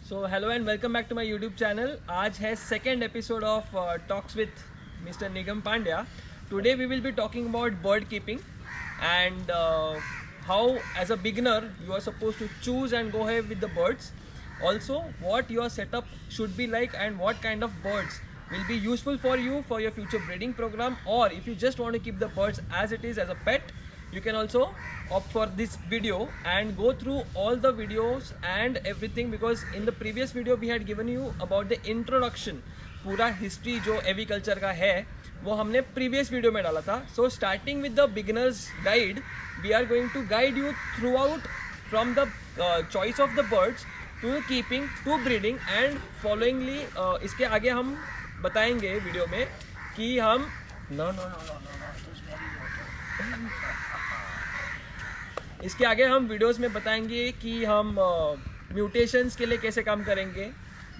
So hello and welcome back to my YouTube channel. आज है second episode of Talks with Mr. Nigam Pandya. Today we will be talking about bird keeping and how as a beginner you are supposed to choose and go ahead with the birds. Also what your setup should be like and what kind of birds will be useful for you for your future breeding program, or if you just want to keep the birds as it is as a pet, you can also opt for this video and go through all the videos and everything, because in the previous video we had given you about the introduction. पूरा history जो एविकल्चर का है वो हमने previous video में डाला था. So starting with the beginners guide, we are going to guide you throughout from the choice of the birds to keeping to breeding and followingly. इसके आगे हम बताएंगे वीडियो में कि हम इसके आगे हम वीडियोस में बताएंगे कि हम म्यूटेशंस के लिए कैसे काम करेंगे,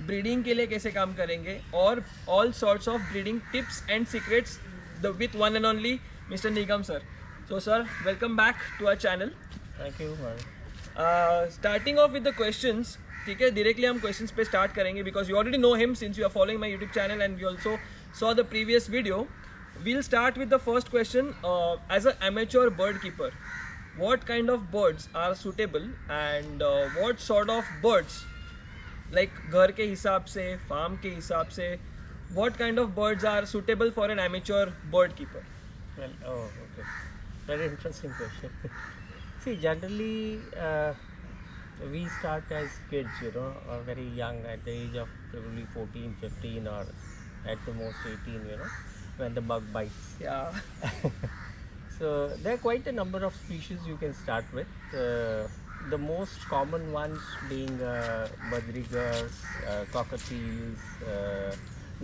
ब्रीडिंग के लिए कैसे काम करेंगे, और all sorts of breeding tips and secrets with one and only mister Nigam sir. So sir, welcome back to our channel. Thank you. Starting off with the questions. ठीक है, डायरेक्टली हम क्वेश्चंस पे स्टार्ट करेंगे because you already know him since you are following my YouTube channel and you also saw the previous video. We'll start with the first question. As an amateur bird keeper, what kind of birds are suitable and what sort of birds, like घर के हिसाब से, farm के हिसाब से, what kind of birds are suitable for an amateur bird keeper? Well, okay. Very interesting question. See, generally we start as kids, very young, at the age of probably 14, 15 or at the most 18, when the bug bites. Yeah. So there are quite a number of species you can start with. The most common ones being budgerigars, cockatiels.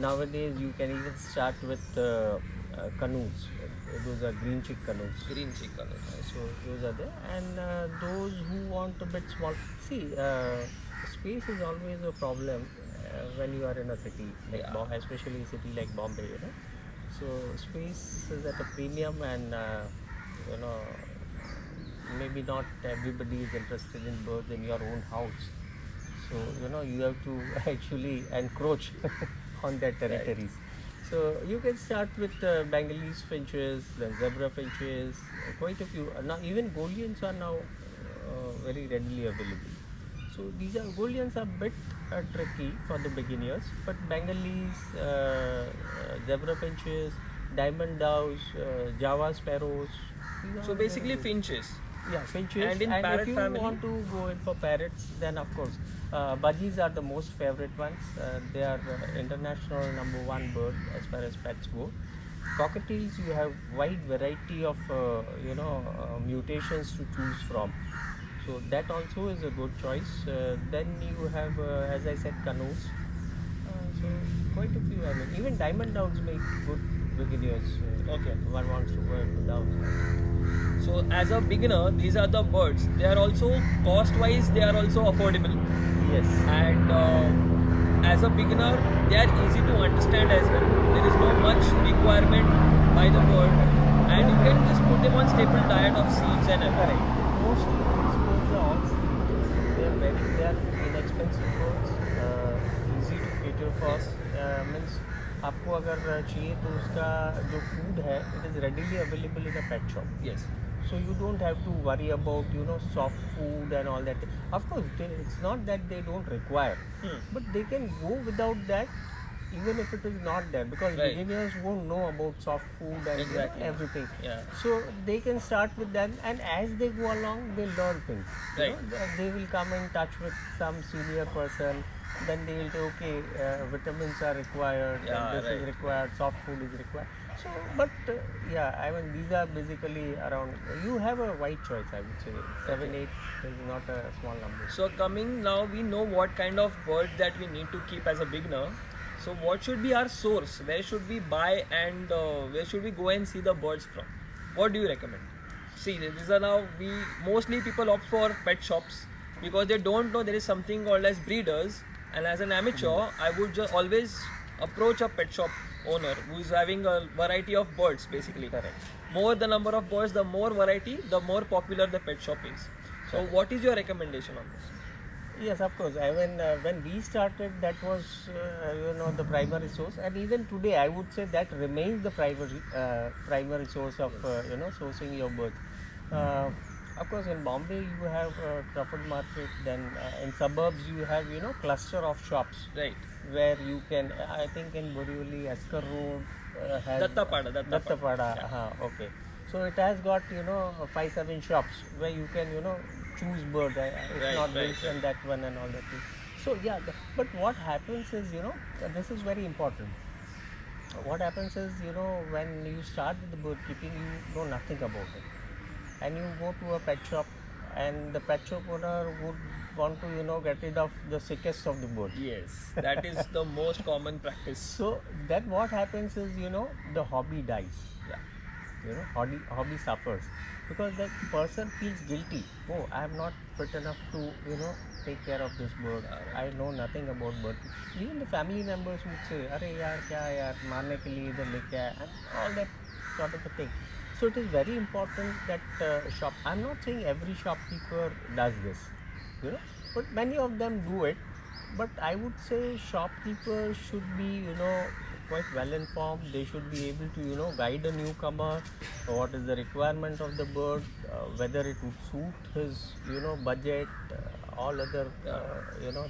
Nowadays you can even start with canoes. Those are green chick canoes. Green chick canoes. So those are there. And those who want a bit small. See, space is always a problem when you are in a city like especially a city like Bombay. So space is at a premium, and maybe not everybody is interested in birds in your own house. So you have to actually encroach on their territories. Right. So you can start with Bengalese finches, then zebra finches, quite a few. Now even Golians are now very readily available. So these are Golians are a bit tricky for the beginners, but Bengalese, zebra finches, diamond doves, Java sparrows. So basically finches. Yeah, finches. And in parrot if you family, want to go in for parrots, then of course budgies are the most favorite ones. They are international #1 bird as far as pets go. Cockatiels, you have wide variety of mutations to choose from. So that also is a good choice. Then you have, as I said, canoes. So quite a few. I mean, even diamond doves make good beginners. Okay. One wants to go into doves. So as a beginner, these are the birds. They are also cost-wise, they are also affordable. Yes. And as a beginner, they are easy to understand as well. There is no much requirement by the bird, and you can just put them on staple diet of seeds and everything. Mostly these birds are all seed. They are inexpensive birds, easy to cater for. Means आपको अगर चाहिए तो उसका जो food है, it is readily available in a pet shop. Yes. So you don't have to worry about soft food and all that. Of course, it's not that they don't require, but they can go without that, even if it is not there, because right. beginners won't know about soft food and exactly. everything. Yeah. So they can start with that, and as they go along, they learn things. Right. They will come in touch with some senior person. Then they will say, okay, vitamins are required, and this is required, soft food is required. So, but I mean, these are basically around. You have a wide choice, I would say. 7, 8 is not a small number. So coming now, we know what kind of bird that we need to keep as a beginner. So what should be our source? Where should we buy, and where should we go and see the birds from? What do you recommend? See, these are now mostly people opt for pet shops because they don't know there is something called as breeders. And as an amateur, I would just always approach a pet shop owner who is having a variety of birds, basically. Correct. More the number of birds, the more variety, the more popular the pet shop is. So what is your recommendation on this? Yes, of course. I mean, when we started, that was the primary source, and even today, I would say that remains the primary source of sourcing your birds. Uh, of course, in Bombay you have Crawford Market. Then in suburbs you have cluster of shops Right. where you can. I think in Borivali, Askar Road has Dattapada. Dattapada. Yeah. Okay. So it has got 5-7 shops where you can choose bird. It's Right, not right, this and that one and all that thing. So yeah, but what happens is this is very important. What happens is when you start with the bird keeping, you know nothing about it, and you go to a pet shop, and the pet shop owner would want to get rid of the sickest of the bird. Yes, that is the most common practice. So then what happens is the hobby dies. Yeah. Hobby suffers because that person feels guilty. Oh, I am not fit enough to take care of this bird. I know nothing about bird. Even the family members would say, "Arey yaar, kya yaar, marne ke liye idhar leke aaya," and all that sort of a thing. So it is very important that shop. I'm not saying every shopkeeper does this, but many of them do it. But I would say shopkeepers should be quite well informed. They should be able to guide a newcomer what is the requirement of the bird, whether it would suit his budget, all other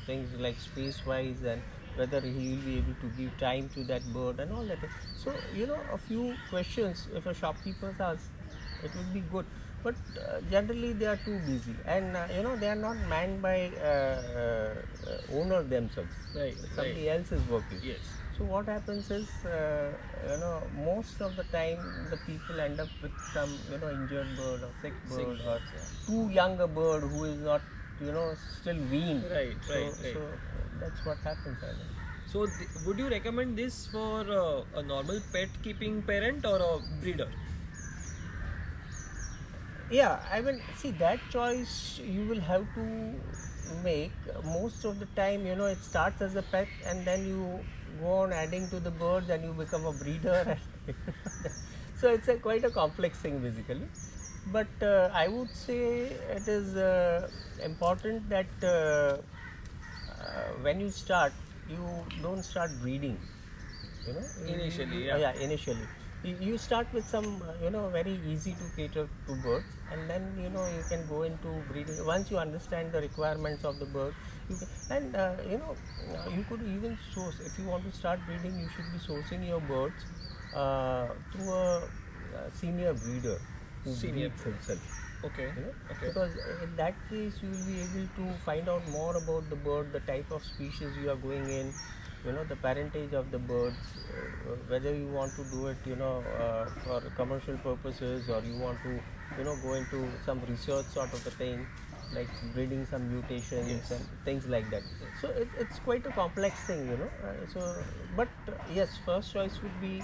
things like space wise, and whether he will be able to give time to that bird and all that. So a few questions if a shopkeeper asks, it will be good, but generally they are too busy, and they are not manned by owner themselves. Right. Somebody else is working. Yes. So what happens is most of the time the people end up with some injured bird or sick bird or too young a bird who is not still weaned. Right. So that's what happens, I think. So, would you recommend this for a normal pet keeping parent or a breeder? Yeah, I mean, see, that choice you will have to make. Most of the time it starts as a pet, and then you go on adding to the birds and you become a breeder. So it's quite a complex thing basically, but I would say it is important that when you start, you don't start breeding, Initially, yeah, initially you start with some very easy to cater to birds, and then you can go into breeding once you understand the requirements of the bird. And you could even source, if you want to start breeding, you should be sourcing your birds through a senior breeder who Senior breeds himself. Okay. Okay. Because in that case you will be able to find out more about the bird, the type of species you are going in, the parentage of the birds, whether you want to do it for commercial purposes, or you want to go into some research sort of a thing, like breeding some mutations. Yes. And things like that. So it's quite a complex thing, but yes, first choice would be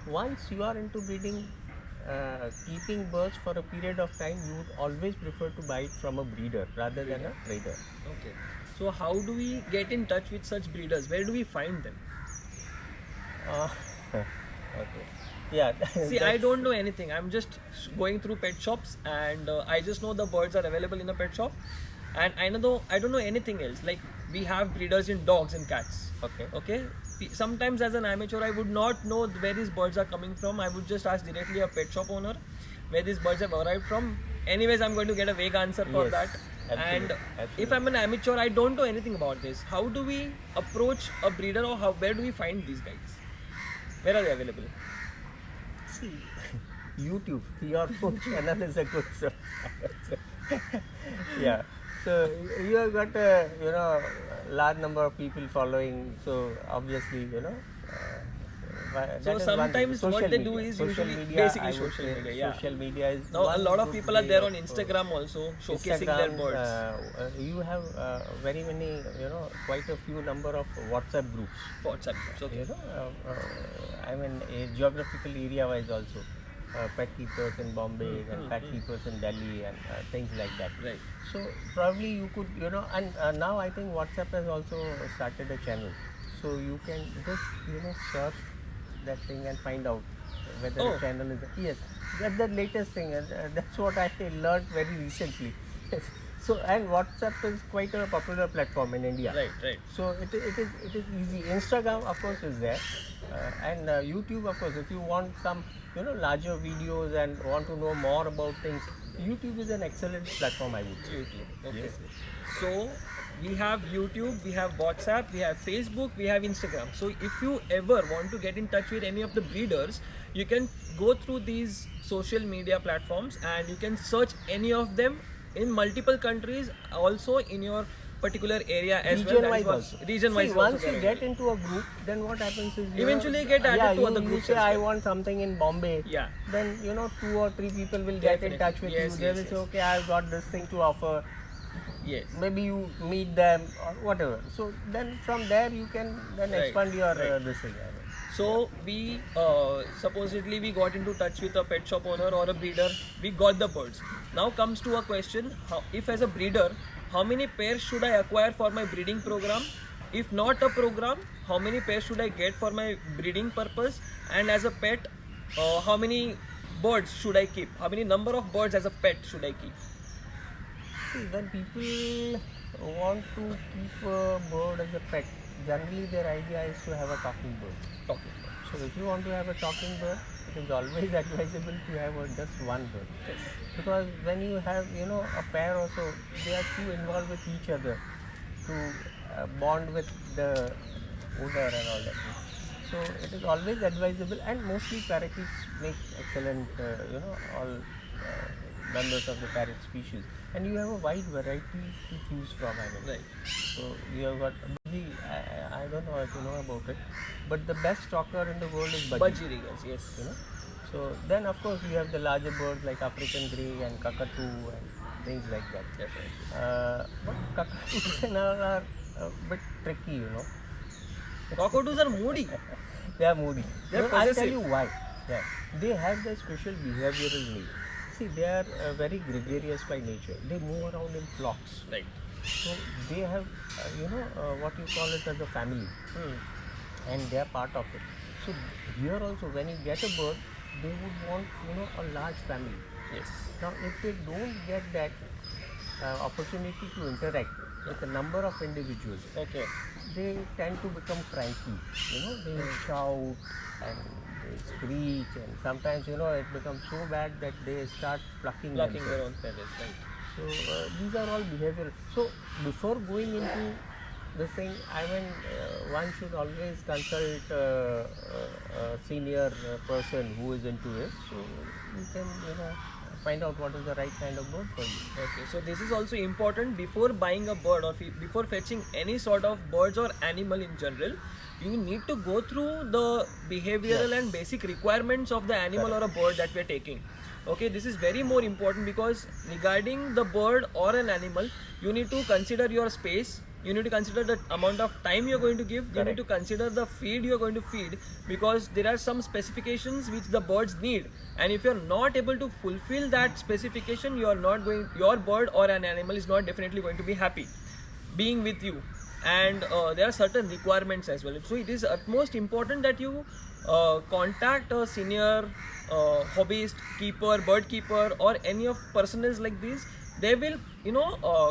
once you are into breeding, keeping birds for a period of time, you would always prefer to buy it from a breeder rather than a trader. Okay. So, how do we get in touch with such breeders? Where do we find them? Okay. Yeah. See, I don't know anything. I'm just going through pet shops, and I just know the birds are available in a pet shop, and I don't know anything else. Like, we have breeders in dogs and cats. Okay. Okay. Sometimes as an amateur, I would not know where these birds are coming from. I would just ask directly a pet shop owner where these birds have arrived from. Anyways, I'm going to get a vague answer for Yes, that. absolutely, And if I'm an amateur, I don't know anything about this. How do we approach a breeder, or where do we find these guys? Where are they available? See, YouTube, your own channel is a good source. Yeah. So you have got a large number of people following. So obviously So sometimes what they do is usually basically social media. Yeah. Social media is Now a lot of good people are way there on of, Instagram also, showcasing their Instagram, birds. you have very many, quite a few number of WhatsApp groups. WhatsApp groups. Okay. I mean, geographical area wise also. Pet keepers in Bombay and pet keepers in Delhi and things like that. Right. So probably you could, and now I think WhatsApp has also started a channel. So you can just, surf that thing and find out whether Oh. a channel is. Yes, that's the latest thing. And that's what I learned very recently. So and WhatsApp is quite a popular platform in India. Right. So it is easy. Instagram of course is there, and YouTube of course. If you want some larger videos and want to know more about things, YouTube is an excellent platform, I would say. YouTube. Okay. Yes. So we have YouTube, we have WhatsApp, we have Facebook, we have Instagram. So if you ever want to get in touch with any of the breeders, you can go through these social media platforms and you can search any of them in multiple countries, also in your particular area as well. Region-wise also. Region-wise See, also once you get into a group, then what happens is eventually you get added to other you groups say as I well. want something in Bombay. Yeah. Then 2 or 3 people will get in Definitely. touch with Yes, you. They yes, will yes. say, okay, I've got this thing to offer. Yes. Maybe you meet them or whatever. So then from there you can then Right, expand your right. this thing. So we supposedly we got into touch with a pet shop owner or a breeder. We got the birds. Now comes to a question: if as a breeder, how many pairs should I acquire for my breeding program? If not a program, how many pairs should I get for my breeding purpose? And as a pet, how many birds should I keep? How many number of birds as a pet should I keep? See, when people want to keep a bird as a pet, generally their idea is to have a talking bird. Talking. So if you want to have a talking bird, it is always advisable to have just one bird. Yes. Because when you have a pair also, they are too involved with each other to bond with the owner and all that. So it is always advisable, and mostly parrots make excellent all members of the parrot species, and you have a wide variety to choose from. I mean, Right. so you have got I don't know if you know about it, but the best talker in the world is Budgerigars, yes. So then of course you have the larger birds like African grey and cockatoo and things like that. Definitely. But cockatoos and all are a bit tricky, Cockatoos are moody. They are moody. They are I'll tell possessive. you why. Yeah. They have the special behavioral need. See, they are very gregarious by nature. They move around in flocks. Right. So they have, what you call it as a family, and they are part of it. So here also, when you get a bird, they would want, a large family. Yes. Now, if they don't get that opportunity to interact with a number of individuals, Okay. they tend to become cranky. They shout and they screech, and sometimes it becomes so bad that they start plucking Their themselves. own feathers, right? So these are all behavioral. So before going into this thing, one should always consult a senior person who is into it, so you can find out what is the right kind of bird for you. Okay, so this is also important before buying a bird or before fetching any sort of birds or animal in general. You need to go through the behavioral and basic requirements of the animal or a bird that we are taking. Okay, this is very more important because regarding the bird or an animal, you need to consider your space. You need to consider the amount of time you're going to give. You need to consider the feed you're going to feed, because there are some specifications which the birds need, and if you're not able to fulfill that specification, your bird or an animal is not definitely going to be happy being with you. And there are certain requirements as well. So it is utmost important that you contact a senior hobbyist, keeper, bird keeper, or any of personals like these. They will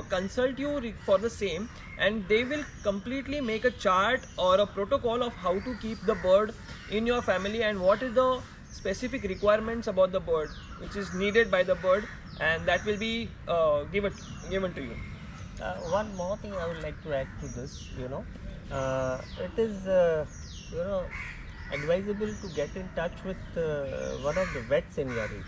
consult you for the same, and they will completely make a chart or a protocol of how to keep the bird in your family and what is the specific requirements about the bird which is needed by the bird, and that will be given to you. One more thing I would like to add to this, it is advisable to get in touch with one of the vets in your area.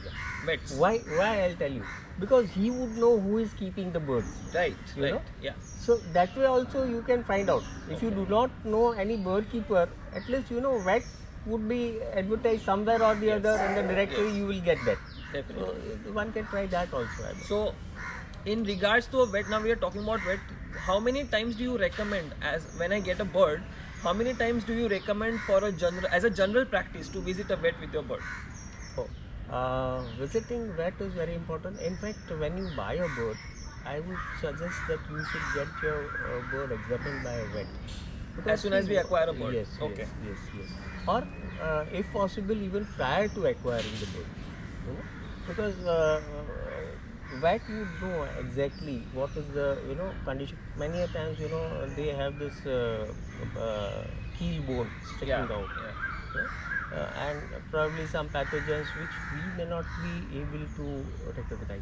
Vets. Why I'll tell you, because he would know who is keeping the birds. Right. You know? Yeah. So that way also you can find out. If you do not know any bird keeper, at least vet would be advertised somewhere or the other in the directory. You will get that. Definitely. So one can try that also. So in regards to a vet, now we are talking about vet, how many times do you recommend, as when I get a bird, how many times do you recommend as a general practice to visit a vet with your bird? Visiting vet is very important. In fact, when you buy a bird, I would suggest that you should get your bird examined by a vet. Because as soon as we acquire a bird? Yes. Okay. Yes. Or if possible, even prior to acquiring the bird. Because vet you know exactly what is the condition. Many a times they have this keel bone sticking Yeah, out, yeah. and probably some pathogens which we may not be able to recognize.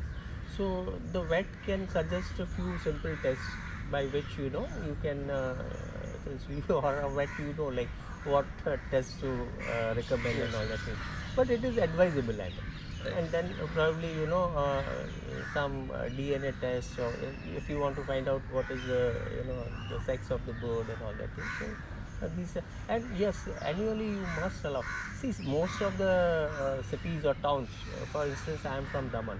So the vet can suggest a few simple tests by which you can, since you are a vet, like what tests to recommend Yes. and all that thing. But it is advisable, I mean. Right. And then probably some DNA test, or if you want to find out what is the the sex of the bird and all that thing. So these and yes, annually you must allow. See, most of the cities or towns, for instance, I am from Daman,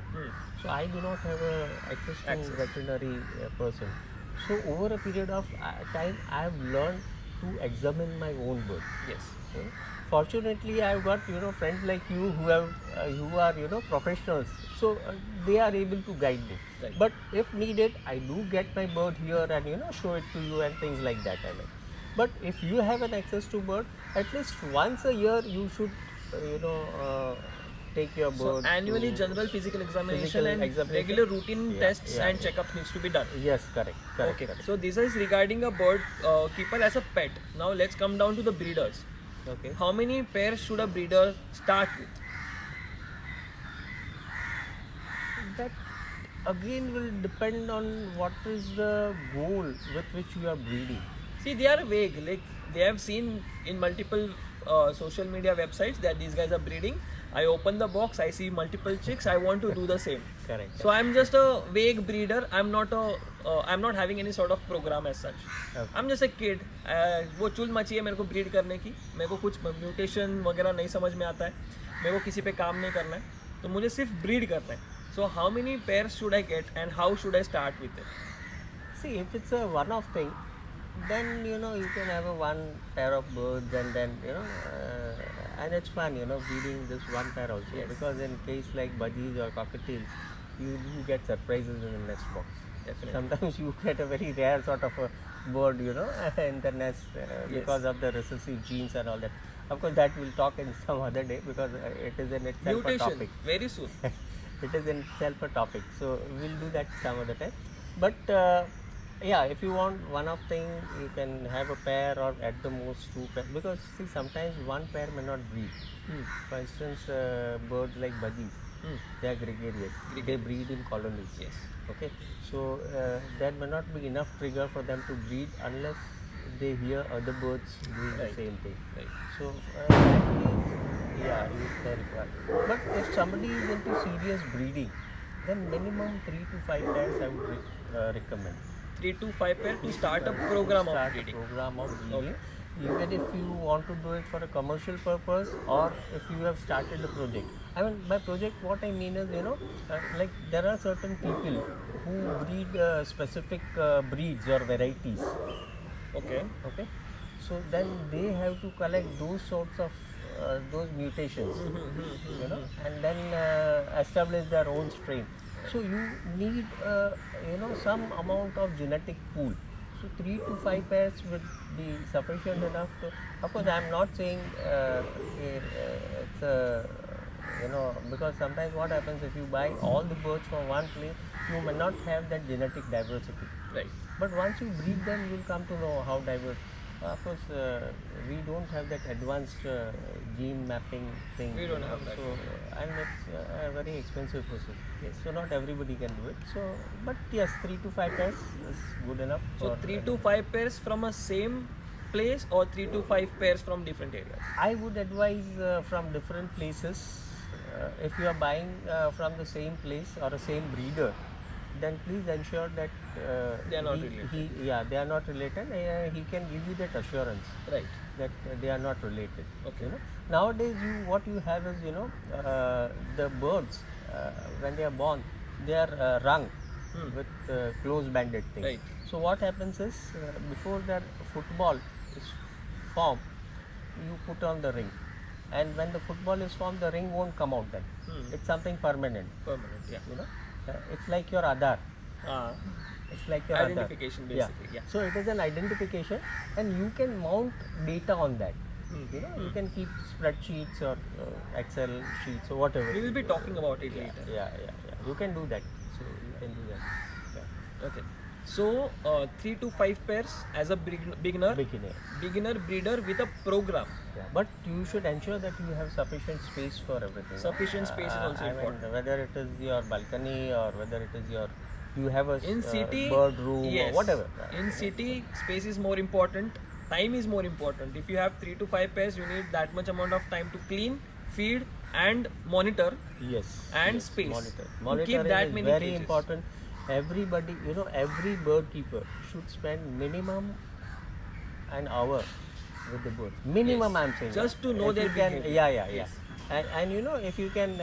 so I do not have access to Access. veterinary person. So over a period of time, I have learned to examine my own birds. Yes. Hmm. Fortunately, I've got friends like you who are professionals, so they are able to guide me. Right. But if needed, I do get my bird here and show it to you and things like that. I mean, but if you have an access to bird, at least once a year you should take your So bird annually to general physical examination physical and examination. regular routine Yeah, tests yeah, and yeah. checkups needs to be done. Yes, correct. Okay, Correct. so this is regarding a bird keeper as a pet. Now let's come down to the breeders. Okay. How many pairs should a breeder start with? That again will depend on what is the goal with which you are breeding. See, they are vague. Like they have seen in multiple social media websites that these guys are breeding. I open the box, I see multiple chicks. I want to do the same. Correct. So I'm just a vague breeder. I'm not having any sort of program as such. Okay. I'm just a kid. वो चुल मची है मेरे को breed करने की. मेरे को कुछ म्यूटेशन वगैरह नहीं समझ में आता है. मेरे को किसी पे काम नहीं करना है. तो मुझे सिर्फ ब्रीड करना है. So how many pairs should I get and how should I start with it? See, if it's a one-off thing, then you can have a one pair of birds, and then and it's fun, breeding this one pair also. Yes. Because in case like budgies or cockatiels, you do get surprises in the nest box. Definitely. Sometimes you get a very rare sort of a bird, in the nest because of the recessive genes and all that. Of course, that we'll talk in some other day because it is in itself a Mutation topic. very soon. It is in itself a topic, so we'll do that some other time. But yeah, if you want one-off thing, you can have a pair or at the most two pairs, because see, sometimes one pair may not breed. For instance, birds like budgies, they are gregarious. They breed in colonies. Yes. Okay, so there may not be enough trigger for them to breed unless they hear other birds doing Right. the same thing. Right. So that means, yeah, you can require. But if somebody is into serious breeding, then minimum 3 to 5 pairs I would recommend. 3 to 5 pair to start a program of Start a breeding. program of breeding. Okay. Even if you want to do it for a commercial purpose, or if you have started a project. I mean, by project, what I mean is, like there are certain people who breed specific breeds or varieties. Okay. Okay, so then they have to collect those sorts of those mutations, and then establish their own strain. So you need some amount of genetic pool. So 3 to 5 pairs would be sufficient enough to. Of course, I am not saying it's because sometimes what happens, if you buy all the birds from one place, you may not have that genetic diversity. Right. But once you breed them, you will come to know how diverse. Of course, we don't have that advanced gene mapping thing. We don't have that. So, and it's a very expensive process. Yes. So not everybody can do it. So, but yes, 3 to 5 pairs is good enough. So for 3 to 5 pairs from a same place or 3 to 5 pairs from different areas? I would advise from different places. If you are buying from the same place or a same breeder, then please ensure that They are not related. They are not related. He can give you that assurance Right. that they are not related. Okay. Nowadays, what you have is the birds when they are born, they are rung with close banded thing. Right. So what happens is before their football is formed, you put on the ring, and when the football is formed, the ring won't come out then. It's something permanent. Permanent. Yeah. It's like your Aadhaar. Ah. It's like your Identification, Aadhaar. basically. Yeah. So it is an identification, and you can mount data on that. You can keep spreadsheets or Excel sheets or whatever. We will be talking about it later. Yeah. You can do that. So can do that. Yeah. Okay. So 3 to 5 pairs as a beginner breeder with a program. Yeah, but you should ensure that you have sufficient space for everything. Sufficient space is also important. Whether it is your balcony or whether it is you have a In city, bird room yes. or whatever. In city, space is more important. Time is more important. If you have 3 to 5 pairs, you need that much amount of time to clean, feed, and monitor. Yes. And yes, space. Monitoring keep that is many very cages. important. Everybody, every bird keeper should spend minimum an hour with the birds. Minimum, Yes. I'm saying. Just to know If their you can, behavior. Yeah. Yes. And if you can,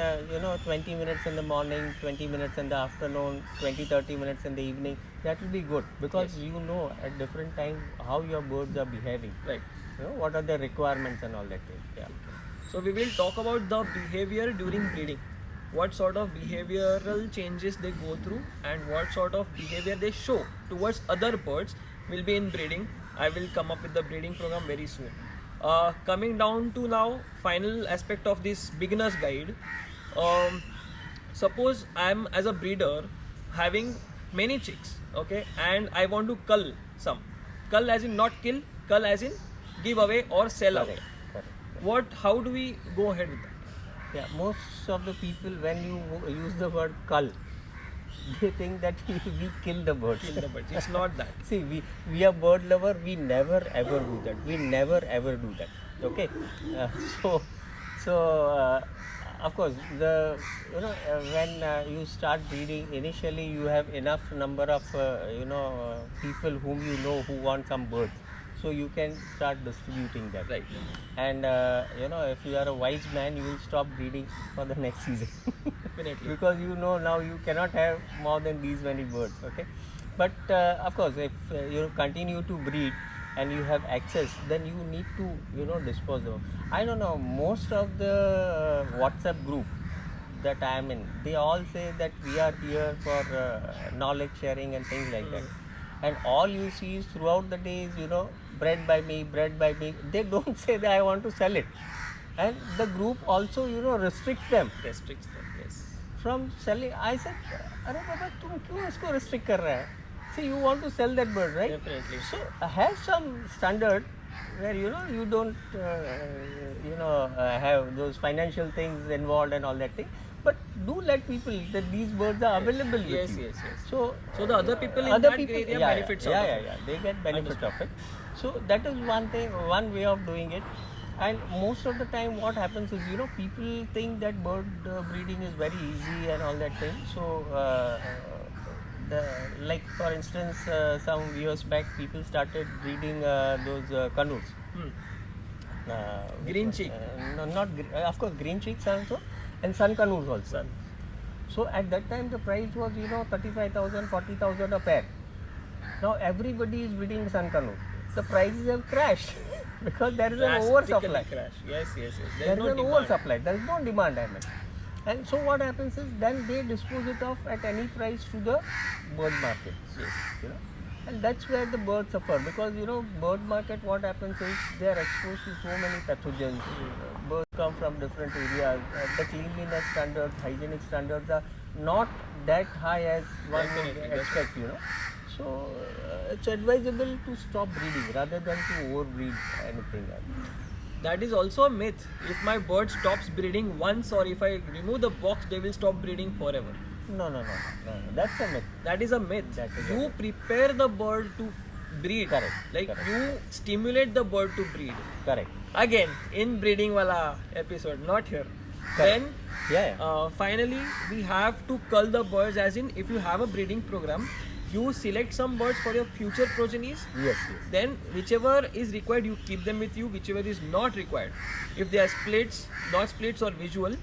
20 minutes in the morning, 20 minutes in the afternoon, 20-30 minutes in the evening, that will be good, because Yes. you know at different time how your birds are behaving. Right. What are the requirements and all that thing. Yeah. So we will talk about the behavior during breeding. What sort of behavioral changes they go through and what sort of behavior they show towards other birds will be in breeding. I will come up with the breeding program very soon. Coming down to now final aspect of this beginner's guide. Suppose I am as a breeder having many chicks, okay, and I want to cull some. Cull as in not kill, cull as in give away or sell out. Correct. How do we go ahead with that? Yeah, most of the people, when you use the word cull, they think that we kill the birds. Kill the birds. It's not that. See, we are bird lover. We never ever do that. We never ever do that. Okay. So of course, when you start breeding, initially you have enough number of people whom you know who want some birds. So you can start distributing that. Right. And if you are a wise man, you will stop breeding for the next season. Definitely. Because now you cannot have more than these many birds. Okay. But of course, if you continue to breed and you have access, then you need to dispose of. I don't know, most of the WhatsApp group that I am in, they all say that we are here for knowledge sharing and things like that. And all you see is throughout the day is bred by me. They don't say that I want to sell it. And the group also restricts them Restricts them, yes. from selling. I said, "Arey baba, tum kyun isko restrict kar raha hai? See, you want to sell that bird, right? Definitely. So have some standard where you don't have those financial things involved and all that thing. But do let people that these birds are available with Yes, you. yes. So the other people in that area benefits out of it. Yeah, they get benefit of it. So that is one thing, one way of doing it. And most of the time what happens is, people think that bird breeding is very easy and all that thing. So like for instance, some years back people started breeding those canoes. Green cheek. No, not of course green cheeks also, and sun canoes also. So at that time the price was 35,000, 40,000 a pair. Now everybody is breeding sun canoe. The prices have crashed because there is an oversupply. Yes. There is an oversupply. There is no demand, I mean. And so what happens is then they dispose it off at any price to the bird market. Yes. And that's where the birds suffer, because bird market, what happens is they are exposed to so many pathogens. Birds come from different areas. The cleanliness standards, hygienic standards are not that high as one would expect. So it's advisable to stop breeding rather than to overbreed anything. That is also a myth. If my bird stops breeding once, or if I remove the box, they will stop breeding forever. No. That's a myth. That is a myth. You prepare the bird to breed. Correct. You stimulate the bird to breed. Correct. Again, in breeding wala episode, not here. Correct. Then, finally, we have to cull the birds. As in, if you have a breeding program, you select some birds for your future progenies. Yes. Then whichever is required, you keep them with you. Whichever is not required, if they are splits, not splits or visual,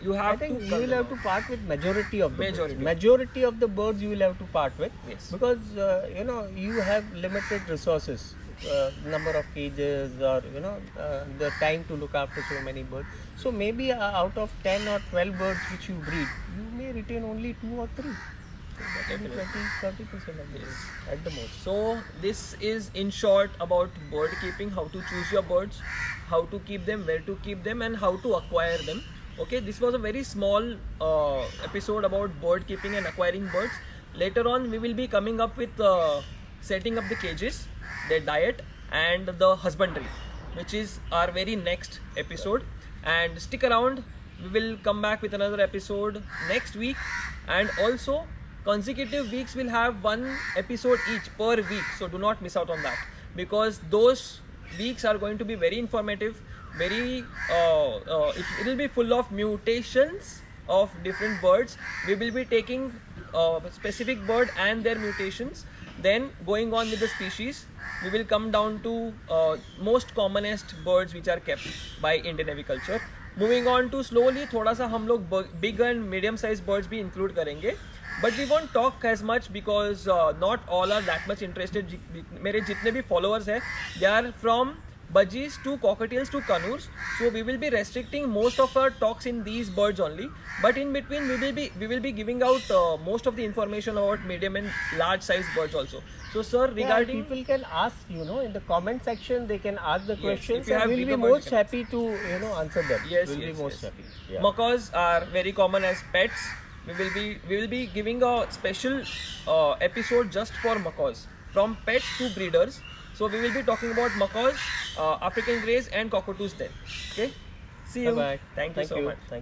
you have I think to you will have to part with majority of the birds. Majority of the birds you will have to part with. Yes. Because you have limited resources, number of cages, or the time to look after so many birds. So maybe out of 10 or 12 birds which you breed, you may retain only 2 or 3. So 20-30% of the birds at the most. So this is in short about bird keeping, how to choose your birds, how to keep them, where to keep them, and how to acquire them. Okay, this was a very small episode about bird keeping and acquiring birds. Later on, we will be coming up with setting up the cages, their diet, and the husbandry, which is our very next episode. And stick around, we will come back with another episode next week, and also consecutive weeks will have one episode each per week, so do not miss out on that, because those weeks are going to be very informative, very it will be full of mutations of different birds. We will be taking specific bird and their mutations, then going on with the species. We will come down to most commonest birds which are kept by Indian aviculture. Moving on to slowly थोड़ा सा हम लोग big and medium size birds भी include करेंगे, but we won't talk as much because not all are that much interested. मेरे जितने भी followers हैं they are from budgies to cockatiels to kanurs, so we will be restricting most of our talks in these birds only, but in between we will be giving out most of the information about medium and large size birds also. So sir, regarding people can ask, in the comment section they can ask the questions, you have and we'll be most happy to answer them. We'll be most happy. Macaws are very common as pets. We will be giving a special episode just for macaws, from pets to breeders. So we will be talking about macaws, African greys and cockatoos then. Okay. See you. Bye-bye. Thank you so much.